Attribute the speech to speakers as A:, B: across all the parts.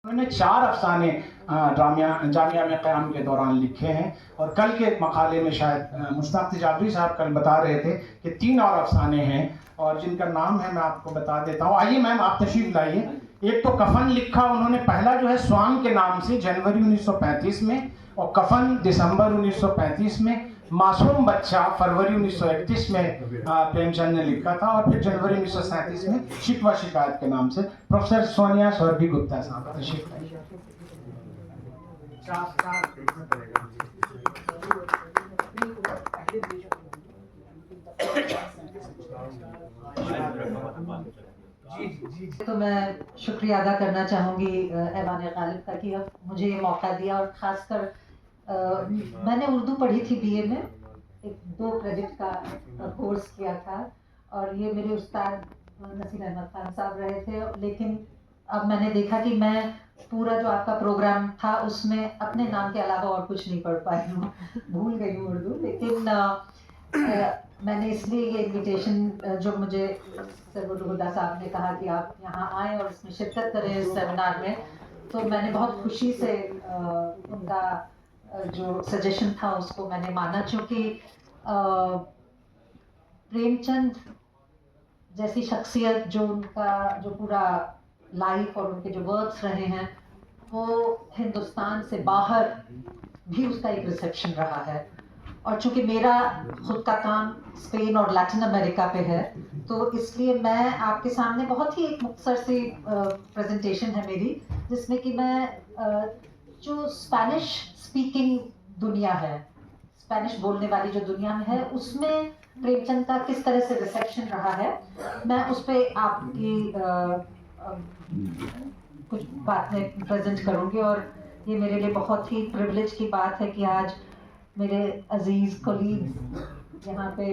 A: उन्होंने 4 अफ़साने जामिया में क़याम के दौरान लिखे हैं और कल के मकाले में शायद मुश्ताक तिजावरी साहब कल बता रहे थे कि 3 और अफ़साने हैं और जिनका नाम है मैं आपको बता देता हूँ। आइए मैम आप तशरीफ़ लाइए। एक तो कफन लिखा उन्होंने, पहला जो है स्वांग के नाम से जनवरी 1935 में, और कफन दिसंबर 1935 में, मासूम बच्चा फरवरी 1931 में प्रेमचंद ने लिखा था, और फिर जनवरी 1937 में शिकवा शिकायत के नाम से। प्रोफेसर सोनिया सौरभी गुप्ता साहब तशरीफ लाइए।
B: तो मैं शुक्रिया अदा करना चाहूँगी ऐवान गालिब का कि अब मुझे ये मौका दिया, और ख़ासकर मैंने उर्दू पढ़ी थी बीए में, एक 2 क्रेडिट का कोर्स किया था, और ये मेरे उस्ताद नसीर अहमद खान साहब रहे थे। लेकिन अब मैंने देखा कि मैं पूरा जो आपका प्रोग्राम था उसमें अपने नाम के अलावा और कुछ नहीं पढ़ पाई हूँ, भूल गई हूँ उर्दू। लेकिन मैंने इसलिए ये इनविटेशन जो मुझे सर हुदा साहब ने कहा कि आप यहाँ आएँ और इसमें शिरकत करें इस सेमिनार में, तो मैंने बहुत खुशी से उनका जो सजेशन था उसको मैंने माना, क्योंकि प्रेमचंद जैसी शख्सियत, जो उनका जो पूरा लाइफ और उनके जो वर्क्स रहे हैं, वो हिंदुस्तान से बाहर भी उसका एक रिसेप्शन रहा है। और चूंकि मेरा खुद का काम स्पेन और लैटिन अमेरिका पे है, तो इसलिए मैं आपके सामने बहुत ही एक मुख्तसर सी प्रेजेंटेशन है मेरी, जिसमें कि मैं जो स्पेनिश स्पीकिंग दुनिया है, स्पेनिश बोलने वाली जो दुनिया में है, उसमें प्रेमचंद का किस तरह से रिसेप्शन रहा है, मैं उस पर आपकी कुछ बातें प्रेजेंट करूँगी। और ये मेरे लिए बहुत ही प्रिविलेज की बात है कि आज मेरे अजीज कोलीग्स यहाँ पे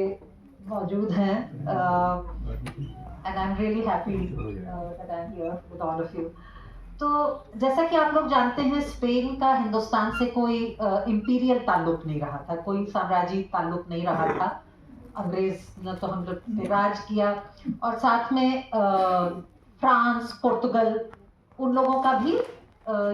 B: मौजूद हैं, and I am really happy that I am here with all of you. तो जैसा कि आप लोग जानते हैं, स्पेन का हिंदुस्तान से कोई इम्पीरियल ताल्लुक नहीं रहा था, कोई साम्राज्यी ताल्लुक नहीं रहा था। अंग्रेज ने तो हम लोग पे राज किया, और साथ में फ्रांस, पुर्तगाल, उन लोगों का भी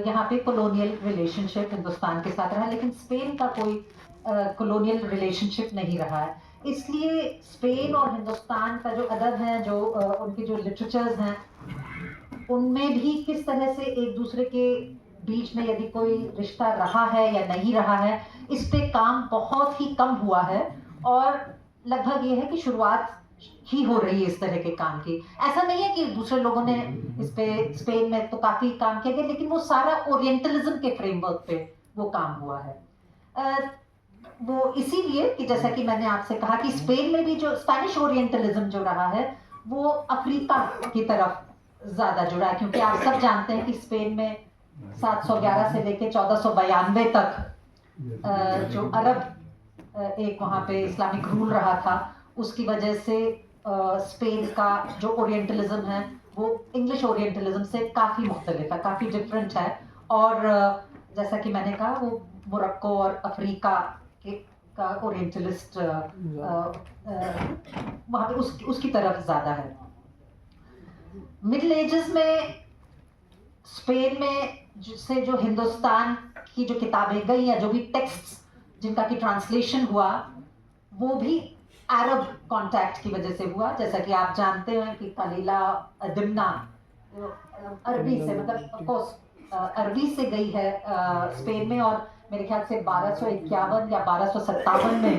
B: यहाँ पे कॉलोनियल रिलेशनशिप हिंदुस्तान के साथ रहा, लेकिन स्पेन का कोई कॉलोनियल रिलेशनशिप नहीं रहा है। इसलिए स्पेन और हिंदुस्तान का जो अदब है, जो उनके जो लिटरेचर्स हैं, उनमें भी किस तरह से एक दूसरे के बीच में यदि कोई रिश्ता रहा है या नहीं रहा है, इस पे काम बहुत ही कम हुआ है, और लगभग ये है कि शुरुआत ही हो रही है इस तरह के काम की। ऐसा नहीं है कि दूसरे लोगों ने इस पे, स्पेन में तो काफी काम किया गया, लेकिन वो सारा ओरिएंटलिज्म के फ्रेमवर्क पे वो काम हुआ है। वो इसीलिए कि जैसा कि मैंने आपसे कहा कि स्पेन में भी जो स्पेनिश ओरिएंटलिज्म जो रहा है, वो अफ्रीका की तरफ ज्यादा जुड़ा है, क्योंकि आप सब जानते हैं कि स्पेन में 711 से लेकर 1492 तक जो अरब एक वहाँ पे इस्लामिक रूल रहा था, उसकी वजह से स्पेन का जो ओरिएंटलिज्म है वो इंग्लिश ओरिएंटलिज्म से काफ़ी मुख्तलिफ है, काफ़ी डिफरेंट है। और जैसा कि मैंने कहा, वो मोरक्को और अफ्रीका का ओरिएंटलिस्ट वहाँ पे उसकी तरफ ज़्यादा है। मिडिल एजेस में स्पेन में से जो हिंदुस्तान की जो किताबें गई या जो भी टेक्स्ट्स जिनका की ट्रांसलेशन हुआ, वो भी अरब कांटेक्ट की वजह से हुआ। जैसा कि आप जानते हैं कि कलीला दिमना अरबी से, मतलब ऑफ कोर्स अरबी से गई है स्पेन में, और मेरे ख्याल से 1251 या 1257 में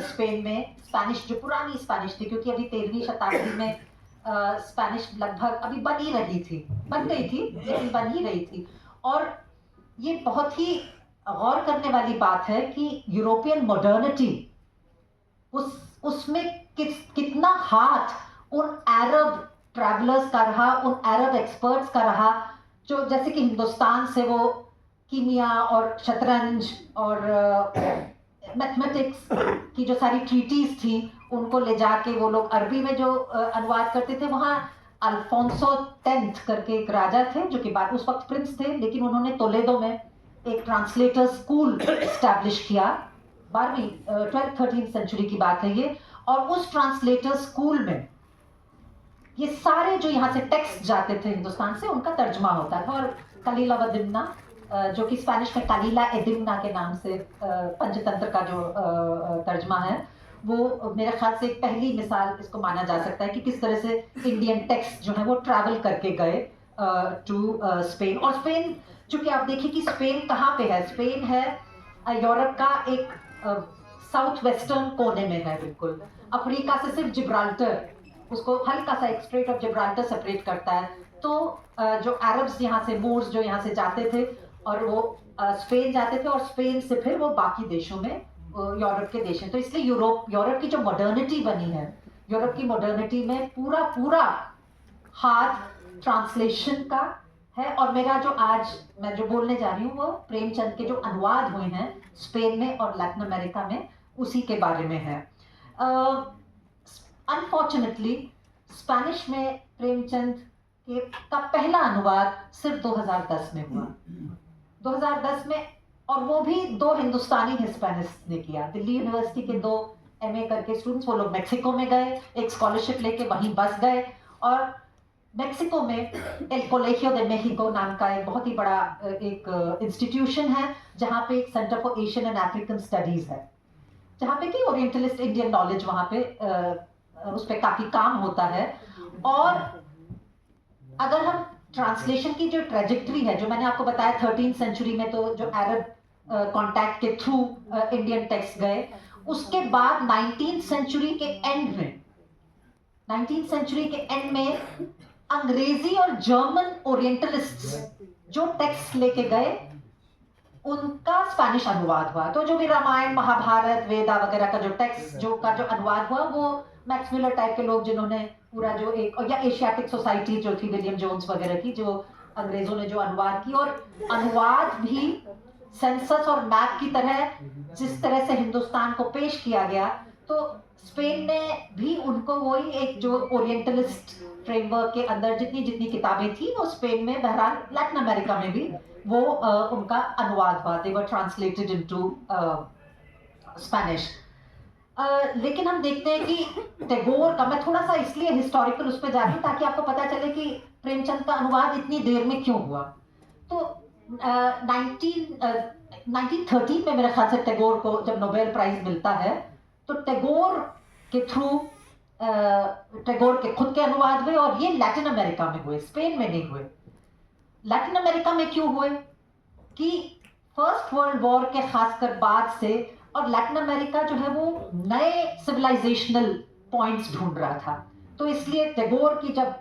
B: स्पेन में स्पेनिश, जो पुरानी स्पेनिश थी, क्योंकि अभी 13वीं शताब्दी में स्पेनिश लगभग अभी बन ही रही थी, बन गई थी लेकिन बन ही रही थी। और ये बहुत ही गौर करने वाली बात है कि यूरोपियन मॉडर्निटी उसमें कितना हाथ उन अरब ट्रैवलर्स का रहा, उन अरब एक्सपर्ट्स का रहा, जो जैसे कि हिंदुस्तान से वो कीमिया और शतरंज और मैथमेटिक्स की जो सारी ट्रीटीज थी, उनको ले जाके वो लोग अरबी में जो अनुवाद करते थे। वहाँ अल्फोंसो 10th करके एक राजा थे, जो कि बाद उस वक्त प्रिंस थे, लेकिन उन्होंने टोलेडो में एक ट्रांसलेटर स्कूल एस्टैब्लिश किया। 12वीं 12th-13th सेंचुरी की बात है ये। और उस ट्रांसलेटर स्कूल में ये सारे जो यहाँ से टेक्स्ट जाते थे हिंदुस्तान से, उनका तर्जमा होता था। और कलीला व दिमना, जो कि स्पेनिश में कलीला ए दिमना के नाम से पंचतंत्र का जो तर्जमा है, वो मेरे ख्याल से एक पहली मिसाल इसको माना जा सकता है कि किस तरह से इंडियन टेक्स्ट जो है वो ट्रैवल करके गए टू स्पेन। और स्पेन, चूंकि आप देखिए कि स्पेन कहाँ पे है, स्पेन है यूरोप का एक साउथ वेस्टर्न कोने में है, बिल्कुल अफ्रीका से सिर्फ जिब्राल्टर, उसको हल्का सा एक स्ट्रेट ऑफ जिब्राल्टर सेपरेट करता है। तो जो अरब्स यहाँ से, मूर्स जो यहाँ से जाते थे और वो स्पेन जाते थे, और स्पेन से फिर वो बाकी देशों में यूरोप के देश हैं। तो इसलिए यूरोप की जो मॉडर्निटी बनी है, यूरोप की मॉडर्निटी में पूरा हाथ ट्रांसलेशन का है। और मेरा जो आज मैं जो बोलने जा रही हूँ वो प्रेमचंद के जो अनुवाद हुए हैं स्पेन में और लैटिन अमेरिका में, उसी के बारे में है। अनफॉर्चुनेटली स्पेनिश में प्रेमचंद का पहला अनुवाद सिर्फ 2010 में हुआ, 2010 में, और वो भी 2 हिंदुस्तानी हिस्पैनिस्ट ने किया। दिल्ली यूनिवर्सिटी के 2 MA करके स्टूडेंट्स, वो लोग मेक्सिको में गए, एक स्कॉलरशिप लेके वहीं बस गए, और मेक्सिको में एल कोलेजियो दे मेक्सिको नाम का एक बहुत ही बड़ा एक इंस्टीट्यूशन है, जहाँ पे एक centre for Asian and African studies है, जहाँ पे कि ओरिएंटलिस्ट इंडियन नॉलेज वहाँ पे उस पर काफी काम होता है। और अगर हम ट्रांसलेशन की जो ट्रेजेक्ट्री है, जो मैंने आपको बताया 13th सेंचुरी में तो जो अरब कांटेक्ट के थ्रू इंडियन टेक्स्ट गए, उसके बाद 19th सेंचुरी के एंड में, 19th सेंचुरी के एंड में अंग्रेजी और जर्मन ओरिएंटलिस्ट्स जो टेक्स्ट लेके गए, उनका स्पेनिश अनुवाद हुआ। तो जो भी रामायण, महाभारत, वेदा वगैरह का जो टेक्स्ट जो अनुवाद हुआ, वो मैक्स मिलर टाइप के लोग जिन्होंने पूरा जो एक, या एशियाटिक सोसाइटी जो थी विलियम जोन्स वगैरह की, जो अंग्रेजों ने जो अनुवाद की, और अनुवाद भी सेंसस और मैप की तरह जिस तरह से हिंदुस्तान को पेश किया गया, तो स्पेन ने भी उनको वही एक जो ओरिएंटलिस्ट फ्रेमवर्क के अंदर जितनी जितनी किताबें थी, वो स्पेन में, बहरहाल लैटिन अमेरिका में भी वो उनका अनुवाद हुआ, दे वर ट्रांसलेटेड इनटू स्पेनिश। लेकिन हम देखते हैं कि टैगोर का, मैं थोड़ा सा इसलिए हिस्टोरिकल उस पर जा रही हूँ ताकि आपको पता चले कि प्रेमचंद का अनुवाद इतनी देर में क्यों हुआ। तो 1913 में मेरे ख्याल से टैगोर को जब नोबेल प्राइज मिलता है, तो टैगोर के थ्रू टैगोर के खुद के अनुवाद हुए, और ये लैटिन अमेरिका में हुए, स्पेन में नहीं हुए। लैटिन अमेरिका में क्यों हुए कि फर्स्ट वर्ल्ड वॉर के खासकर बाद से, और लैटिन अमेरिका जो है वो नए सिविलाइजेशनल पॉइंट्स ढूंढ रहा था, तो इसलिए टैगोर की जब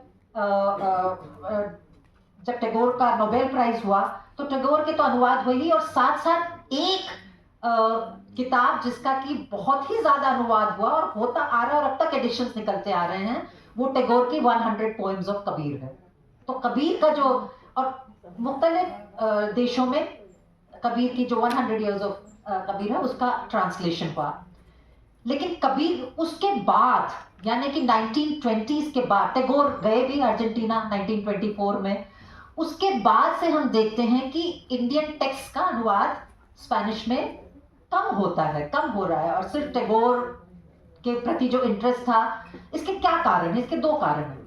B: टैगोर का नोबेल प्राइज हुआ, तो टैगोर के तो अनुवाद हुए ही, और साथ साथ एक किताब जिसका कि बहुत ही ज्यादा अनुवाद हुआ और होता आ रहा है, और अब तक एडिशंस निकलते आ रहे हैं, वो टैगोर की 100 पोएम्स ऑफ कबीर है। तो कबीर का जो, और मुख्तलिफ देशों में कबीर की जो 100 years ऑफ कबीर है, उसका ट्रांसलेशन हुआ। लेकिन कबीर उसके बाद, यानी कि 1920s के बाद, टैगोर गए भी अर्जेंटीना 1924 में, उसके बाद से हम देखते हैं कि इंडियन टेक्स्ट का अनुवाद स्पेनिश में कम होता है, कम हो रहा है। और सिर्फ टैगोर के प्रति जो इंटरेस्ट था, इसके क्या कारण है? इसके 2 कारण हैं,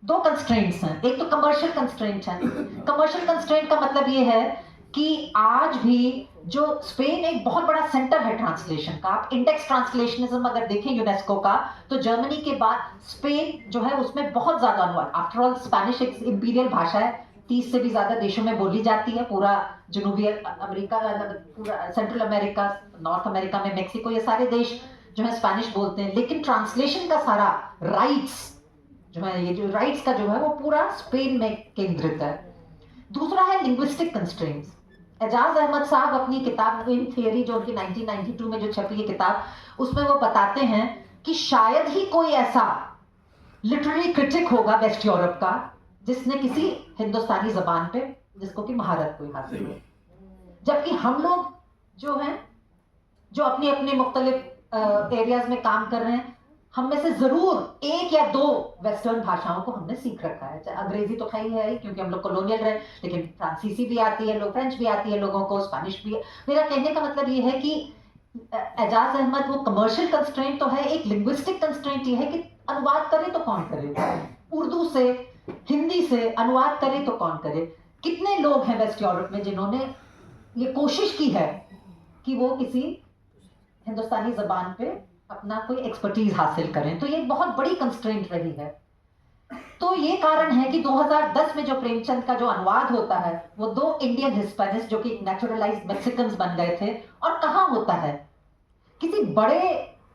B: 2 कंस्ट्रेंट्स हैं। एक तो कमर्शियल कंस्ट्रेंट है। कमर्शियल कंस्ट्रेंट का मतलब ये है कि आज भी जो स्पेन एक बहुत बड़ा सेंटर है ट्रांसलेशन का, आप इंडेक्स ट्रांसलेशनिज्म अगर देखें यूनेस्को का, तो जर्मनी के बाद स्पेन जो है उसमें बहुत ज्यादा अनुवाद, आफ्टर ऑल स्पेनिश एक इंपीरियल भाषा है, 30 से भी ज्यादा देशों में बोली जाती है, पूरा जनूबी अमेरिका, पूरा सेंट्रल अमेरिका, नॉर्थ अमेरिका में मेक्सिको, ये सारे देश जो है स्पेनिश बोलते हैं। लेकिन ट्रांसलेशन का सारा राइट्स जो है, ये जो राइट्स का जो है वो पूरा स्पेन में केंद्रित है। दूसरा है लिंग्विस्टिक कंस्ट्रेंट्स। एजाज अहमद साहब अपनी किताब इन थियरी, जो उनकी 1992 में जो छपी है किताब, उसमें वो बताते हैं कि शायद ही कोई ऐसा लिटरेरी क्रिटिक होगा वेस्ट यूरोप का जिसने किसी हिंदुस्तानी जबान पे जिसको कि महारत कोई हासिल हो, जबकि हम लोग जो हैं, जो अपनी अपनी मुख्तलिफ एरियाज में काम कर रहे हैं, हम में से जरूर 1 या 2 वेस्टर्न भाषाओं को हमने सीख रखा है। अंग्रेजी तो खैर है ही, क्योंकि हम लोग कॉलोनियल रहे, लेकिन फ्रांसीसी भी आती है, लोग फ्रेंच भी आती है लोगों को, स्पेनिश भी है। मेरा कहने का मतलब ये है कि एजाज अहमद, वो कमर्शियल कंस्ट्रेंट तो है, एक लिंग्विस्टिक कंस्ट्रेंट ये है कि अनुवाद करे तो कौन करे, उर्दू से हिंदी से अनुवाद करे तो कौन करे। कितने लोग हैं वेस्ट यूरोप में जिन्होंने ये कोशिश की है कि वो किसी हिंदुस्तानी ज़बान पे अपना कोई एक्सपर्टीज हासिल करें, तो ये एक बहुत बड़ी कंस्ट्रेंट रही है। तो ये कारण है कि 2010 में जो प्रेमचंद का जो अनुवाद होता है वो 2 इंडियन हिस्पैनिस्ट जो कि नेचुरलाइज्ड मेक्सिकन्स बन गए थे, और कहाँ होता है, किसी बड़े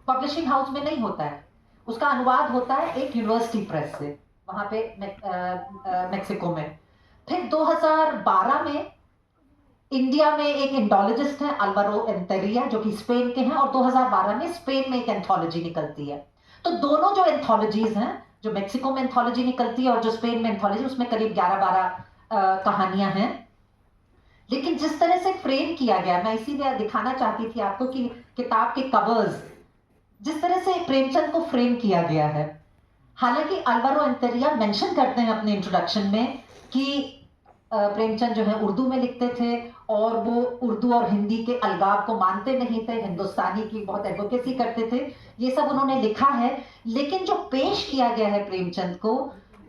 B: पब्लिशिंग हाउस में नहीं होता है, उसका अनुवाद होता है एक यूनिवर्सिटी प्रेस से वहां पे मेक्सिको में। फिर 2012 में इंडिया में एक एंथोलॉजिस्ट है अल्वारो एंटेरिया जो कि स्पेन के हैं, और 2012 में स्पेन में एक एंथोलॉजी निकलती है। तो दोनों जो एंथोलॉजीज हैं, जो मेक्सिको में एंथोलॉजी निकलती है और जो स्पेन में एंथोलॉजी, उसमें करीब 11-12 कहानियां हैं। लेकिन जिस तरह से फ्रेम किया गया, मैं इसीलिए दिखाना चाहती थी आपको कि किताब के कवर्स जिस तरह से प्रेमचंद को फ्रेम किया गया है। हालांकि अल्वारो एंटेरिया मेंशन करते हैं अपने इंट्रोडक्शन में कि प्रेमचंद जो है उर्दू में लिखते थे और वो उर्दू और हिंदी के अलगाव को मानते नहीं थे, हिंदुस्तानी की बहुत एडवोकेसी करते थे, ये सब उन्होंने लिखा है। लेकिन जो पेश किया गया है प्रेमचंद को,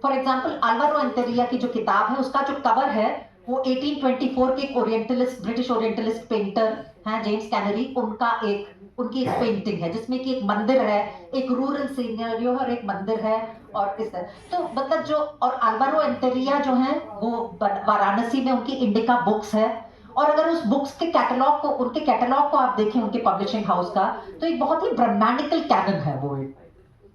B: फॉर एग्जांपल अल्वारो एंटेरिया की जो किताब है उसका जो कवर है वो 1824 के ओरिएंटलिस्ट, ब्रिटिश ओरिएंटलिस्ट पेंटर हैं जेम्स कैनरी, उनकी एक पेंटिंग है जिसमें कि एक मंदिर है, एक रूरल सीनरियो और एक मंदिर है, और इस तरह तो मतलब जो, और अल्वारो एंटेरिया जो है वो वाराणसी में उनकी इंडिका बुक्स है, और अगर उस बुक्स के कैटलॉग को, उनके कैटलॉग को आप देखें उनके पब्लिशिंग हाउस का, तो एक बहुत ही ब्रह्मांडिकल कैनन है वो एक।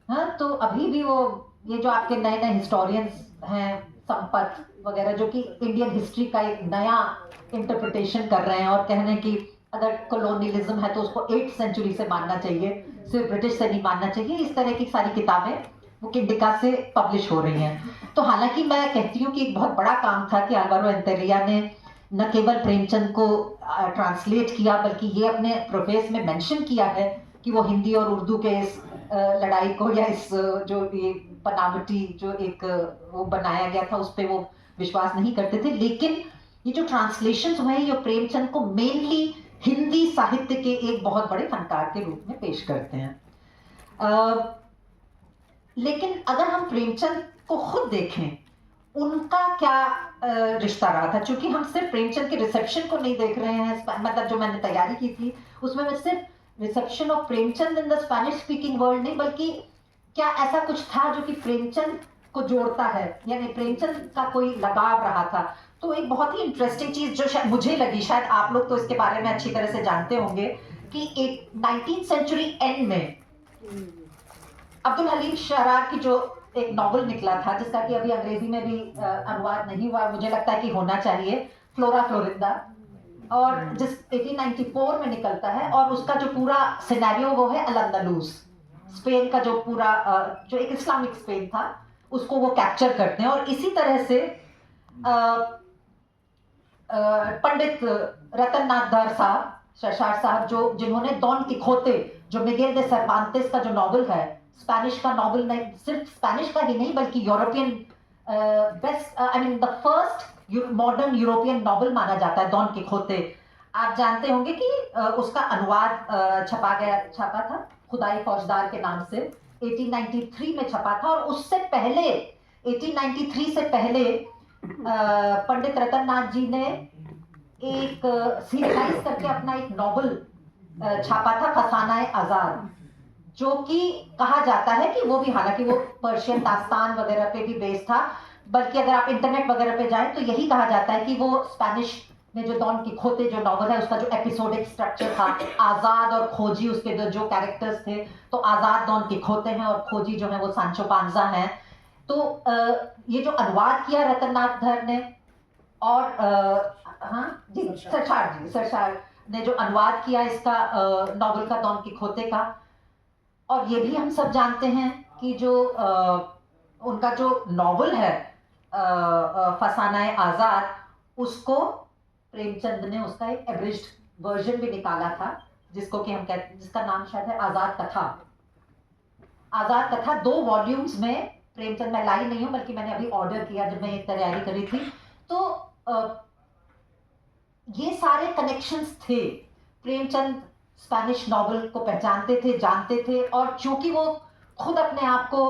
B: हाँ, तो अभी भी वो ये जो आपके नए नए हिस्टोरियंस हैं संपत वगैरह जो कि इंडियन हिस्ट्री का एक नया इंटरप्रिटेशन कर रहे हैं और कह रहे हैं कि अगर कॉलोनियलिज्म है तो उसको 8th सेंचुरी से मानना चाहिए, सिर्फ ब्रिटिश से नहीं मानना चाहिए, इस तरह की सारी किताबें वो इंडिका से पब्लिश हो रही हैं। तो हालांकि मैं कहती हूँ कि एक बहुत बड़ा काम था कि अल्वारो एंटेरिया ने न केवल प्रेमचंद को ट्रांसलेट किया, बल्कि ये अपने प्रोफेस में मेंशन किया है कि वो हिंदी और उर्दू के इस लड़ाई को, या इस जो ये बनावटी जो एक वो बनाया गया था उस पर वो विश्वास नहीं करते थे। लेकिन ये जो ट्रांसलेशन हुए हैं ये प्रेमचंद को मेनली हिंदी साहित्य के एक बहुत बड़े फनकार के रूप में पेश करते हैं। लेकिन अगर हम प्रेमचंद को खुद देखें, उनका क्या रिश्ता रहा था, क्योंकि हम सिर्फ प्रेमचंद के रिसेप्शन को नहीं देख रहे हैं, मतलब जो मैंने तैयारी की थी उसमें मैं सिर्फ reception of Premchand in the Spanish speaking world नहीं, बल्कि क्या ऐसा कुछ था जो कि प्रेमचंद को जोड़ता है, यानी प्रेमचंद का कोई लगाव रहा था। तो एक बहुत ही इंटरेस्टिंग चीज जो शायद मुझे लगी, शायद आप लोग तो इसके बारे में अच्छी तरह से जानते होंगे, कि एक 19th सेंचुरी एंड में अब्दुल हलीम शाहरार की जो एक नॉवल निकला था, जिसका कि अभी अंग्रेजी में भी अनुवाद नहीं हुआ, मुझे लगता है कि होना चाहिए, फ्लोरा फ्लोरिंदा, और जिस 1894 में निकलता है, और उसका जो पूरा सिनेरियो वो है अल-अंदालूस, स्पेन का जो पूरा जो एक इस्लामिक स्पेन था उसको वो कैप्चर करते हैं। और इसी तरह से पंडित रतन नाथ धर साहब, शशार साहब, जो जिन्होंने डॉन किखोते, जो मिगेल दे सर्वांतेस का जो नॉवल है, स्पेनिश का नॉवल नहीं, सिर्फ स्पेनिश का ही नहीं बल्कि European best, I mean the first modern European novel माना जाता है डॉन किखोते। आप जानते होंगे कि उसका अनुवाद छपा था खुदाई फौजदार के नाम से, 1893 में छपा था। और उससे पहले 1893 से पहले पंडित रतन नाथ जी ने एक सीरियलाइज करके अपना एक नॉवल छापा था, फसाना-ए आजाद, जो कि कहा जाता है कि वो भी, हालांकि वो पर्शियन दास्तान वगैरह पे भी बेस्ड था, बल्कि अगर आप इंटरनेट वगैरह पे जाएं तो यही कहा जाता है कि वो स्पेनिश में जो डॉन किखोते जो नॉवल है उसका जो एपिसोडिक स्ट्रक्चर था, आजाद और खोजी उसके जो कैरेक्टर्स थे, तो आजाद डॉन किखोते हैं और खोजी जो है वो सांचो पांजा हैं। तो ये जो अनुवाद किया रतननाथ धर ने, और हाँ जी, सरशार ने जो अनुवाद किया इसका नॉवल का डॉन किखोते का, और ये भी हम सब जानते हैं कि जो उनका जो नॉवल है फसाना-ए आजाद, उसको प्रेमचंद ने उसका एक एब्रिज्ड वर्जन भी निकाला था, जिसको कि हम कहते हैं, जिसका नाम शायद है आजाद कथा। आजाद कथा 2 वॉल्यूम्स में प्रेमचंद, मैं लाई नहीं हूं बल्कि मैंने अभी ऑर्डर किया जब मैं ये तैयारी करी थी, तो ये सारे कनेक्शंस थे। प्रेमचंद स्पेनिश नॉवल को पहचानते थे, जानते थे, और चूंकि वो खुद अपने आप को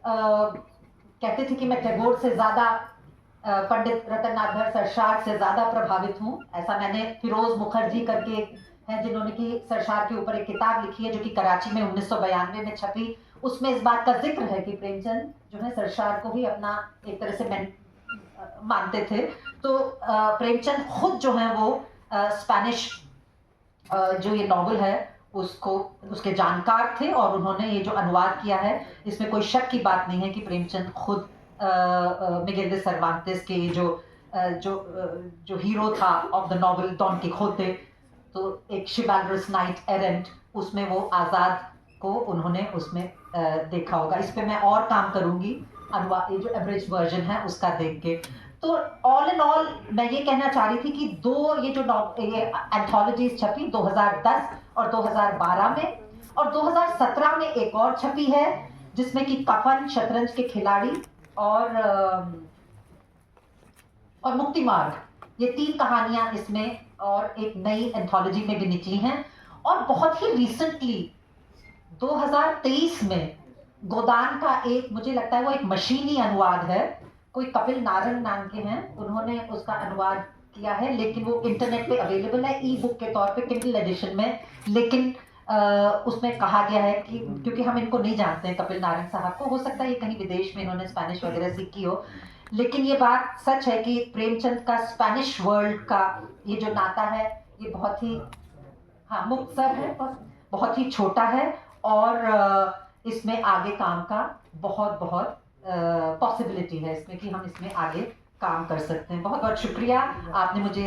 B: कहते थे कि मैं टैगोर से ज्यादा पंडित रतननाथ सरशार से ज़्यादा प्रभावित हूँ। ऐसा मैंने फिरोज मुखर्जी करके हैं जिन्होंने कि सरशार के ऊपर एक किताब लिखी है जो कि कराची में 1992 में छपी। उसमें इस बात का जिक्र है कि प्रेमचंद जो है सरशार को ही अपना एक तरह से मानते थे। तो प्रेमचंद खुद जो है वो स्पेनिश जो ये नॉवल है उसको उसके जानकार थे और उन्होंने ये जो अनुवाद किया है इसमें कोई शक की बात नहीं है कि प्रेमचंद खुद मिगेल दे सर्वांतेस के जो हीरो था ऑफ द नॉवल डॉन किखोते, तो एक शिवालरस नाइट एरेंट, उसमें वो आज़ाद को उन्होंने उसमें देखा होगा। इस पे मैं और काम करूँगी अनुवाद, ये जो एवरेज वर्जन है उसका देख के। तो ऑल इन ऑल मैं ये कहना चाह रही थी कि ये जो ये एंथोलॉजीज छपी 2010 और 2012 में, और 2017 में एक और छपी है जिसमें कि कफन, शतरंज के खिलाड़ी और मुक्ति मार्ग, ये 3 कहानियां इसमें और एक नई एंथोलॉजी में भी निकली हैं। और बहुत ही रिसेंटली 2023 में गोदान का एक, मुझे लगता है वो एक मशीनी अनुवाद है, कोई कपिल नारंग नाम के हैं, उन्होंने उसका अनुवाद किया है, लेकिन वो इंटरनेट पे अवेलेबल है ई बुक के तौर पे किंडल एडिशन में। लेकिन उसमें कहा गया है कि क्योंकि हम इनको नहीं जानते हैं कपिल नारंग साहब को, हो सकता है ये कहीं विदेश में इन्होंने स्पेनिश वगैरह सीखी हो, लेकिन ये बात सच है कि प्रेमचंद का स्पेनिश वर्ल्ड का ये जो नाता है ये बहुत ही मुक्तसर है, बहुत ही छोटा है और इसमें आगे काम का बहुत पॉसिबिलिटी है इसमें कि हम इसमें आगे काम कर सकते हैं। बहुत बहुत शुक्रिया, आपने मुझे